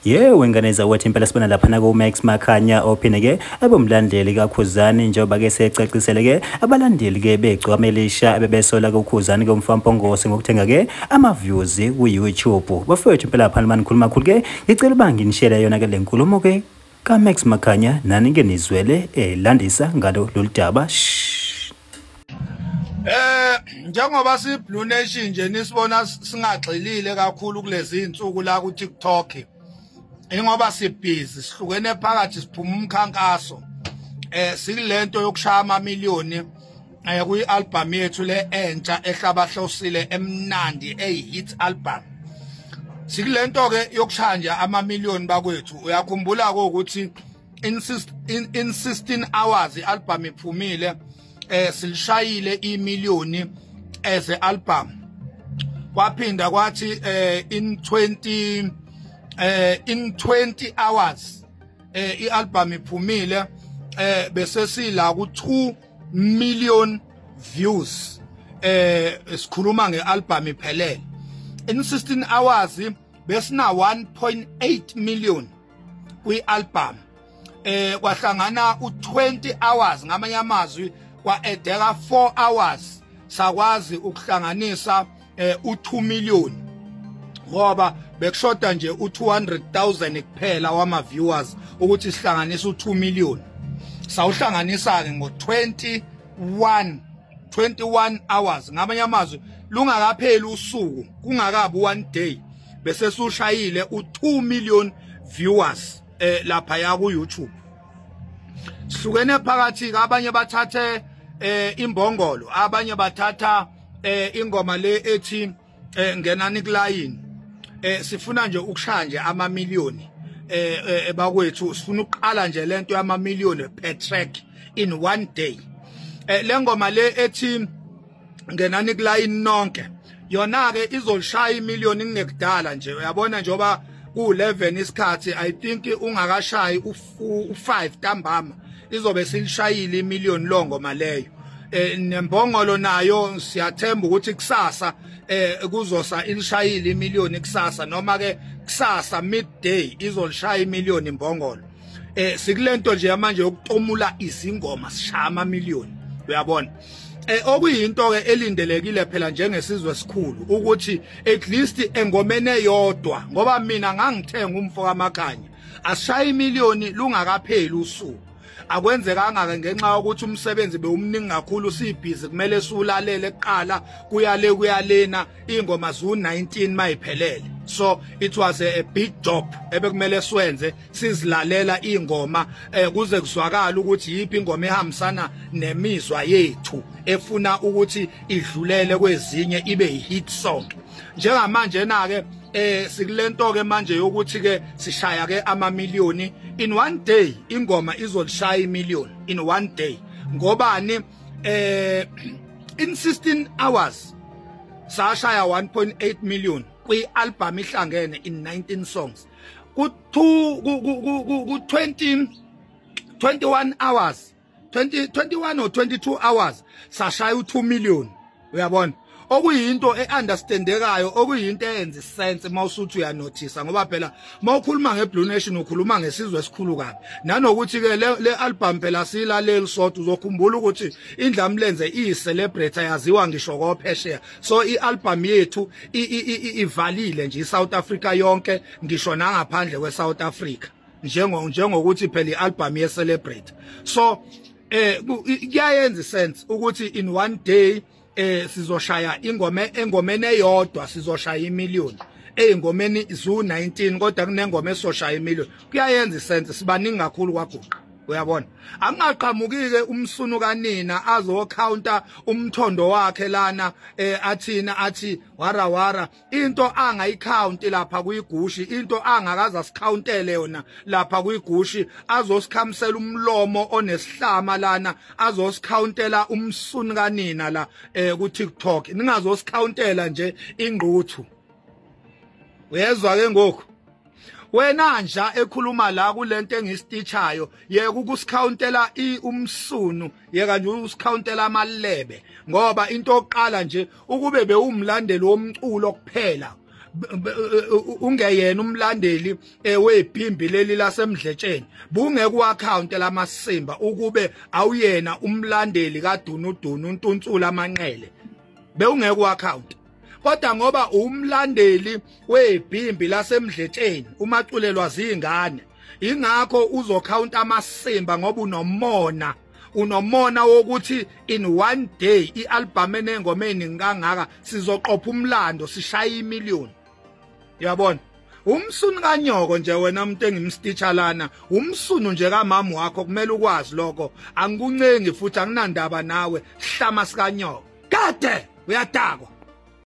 Wenganeza wathi impela sibona lapha na ku Max Makhanya ophine ke abomlandeli kaKhuzani njengoba ke secacisele ke abalandeli ke begcwamelisha bebesola kuKhuzani ke umfampongose ngokuthenga ke ama views ku YouTube. Bafowethu impela lapha manje khuluma khulu ke ngicela banginishele yona ke lenkulumo ke ka Max Makhanya nani ke nizwele landisa ngalo loludaba. Njengoba si Blue Nation nje nisibona singagxilile kakhulu kulezi insuku la ku TikTok. Ingoba sibhizi sihlukene phakathi siphuma umkhankaso silento yokushaya amamiliyoni kuyi album yethu le entsha ehlabahlosile emnandi hit album. Sikulento ke yokushaya nje amamiliyoni bakwethu uyakhumbula ukuthi in 16 hours ialbum iphumile silishayile imiliyoni as a album. Kwaphinda kwathi in 20 hours ialbum iphumile bese sila ku 2 million views sikhuluma ngealbum iphelele. In 16 hours besina 1.8 million kwialbum. Kwahlangana u20 hours ngamanye amazwi kwaedeka 4 hours sakwazi ukuhlanganisa u2 million ngoba bekushoda nje u200,000 kuphela wama viewers ukuthi sihlanganise u2 million. Sawuhlanganisa ke ngo21 hours ngamanye amazwi lungakapheli usuku kungakabi 1 day bese sushayile u2 million viewers lapha ya ku YouTube. Sihlukene phakathi abanye bathathe imbongolo abanye bathatha ingoma le ethi ngenani kulayini. Sifuna nje ukushaya nje amamiliyoni bakwethu sifuna uqala nje lento yamamiliyoni per track in 1 day. Le ngoma le ethi ngenani kulayini nonke yona ke izolishaya imiliyoni ngekudala nje uyabona njoba ku11 isikhathi I think ungakashayi u5 ntambama izobe silishayile imiliyoni longoma leyo. Nembongolo nayo siyathemba ukuthi kusasa kuzosa ilishayile imiliyoni kusasa noma ke kusasa midday izolishaya imiliyoni imbongolo. Sikulento nje manje yokutomula izingoma sishaya amamiliyoni uyabona. Okuyinto ke elindelekile phela njengesizwe esikhulu ukuthi at least engomene yodwa ngoba mina ngangithenga umfo kaMakhanya asishaya imiliyoni lungakapheli usuku. Akwenzekanga ke ngenxa yokuthi umsebenzi bewumningi kakhulu sibhizi kumele sulalele eqala kuyalena ingoma zu19 mayiphelele. So it was a big job ebekumele siwenze sizilalela ingoma kuze kuzwakala ukuthi yipi ingoma ehambisana nemizwa yethu efuna ukuthi idlulele kwezinye ibe hit song. Njengamanje na ke sikulento ke manje yokuthi ke sishaya ke amamiliyoni in 1 day ingoma izolishaya imiliyoni in 1 day ngobani in 16 hours sashaya 1.8 million kwi-album ihlangene in 19 songs ku 21 hours 21 or 22 hours sashaya u2 million uyabona. Okuyinto eunderstandekayo okuyinto eyenza sense mawusuthi uyanothisa ngoba phela mawukhuluma ngeBlue Nation ukhuluma ngesizwe esikhulu kabi nanokuthi ke le album phela silaleli sodwa uzokhumbula ukuthi indlamlenze iyicelebrate yaziwa ngisho kophesheya. So ialbum yethu ivalile nje iSouth Africa yonke ngisho nangaphandle kweSouth Africa njengokuthi phela ialbum ye celebrate. So kuyayenza sense ukuthi in 1 day sizoshaya engomene eyodwa sizoshaya imiliyoni engomeni zu19 kodwa kunengoma esoshaya imiliyoni kuyayenza isense sibaningi kakhulu kwaguqa uyabona. Angaqhamukike umsunu kanina azocounta umthondo wakhe lana athina athi wara into angayicount lapha kuyigushi into angakaza sicountele yona lapha kuyigushi azosikhamisela umlomo onesihlama lana azosicountela umsunu kanina la ku TikTok ningazosicountela nje ingquthu. Uyezwa ke ngoku wena nja ekhuluma la kulento engisititshayo yeke ukusikhawuntela umsunu yeka nje usikhawuntela amalebe ngoba into oqala nje ukube bewumlandeli womculo kuphela ungeyena umlandeli webhimbi leli lasemdletsheni bungeke u-account lamasimba ukube awuyena umlandeli kaDunudunu uNtunsula Manqele bewungeke u-account kodwa ngoba umlandeli webhimbi lasemdletsheni umaculelwa zingane ingakho uzokhount amasimba ngoba unomona wokuthi in one day ialbum enengomeni ngangaka sizoqopha umlando sishaya 1 million yabona umsunu kanyoko nje wena umuntu engimstitcha lana umsunu nje kamama wakho kumele ukwazi lokho angikuncengi futhi anginandaba nawe hlama sikanyoko kade uyadakwa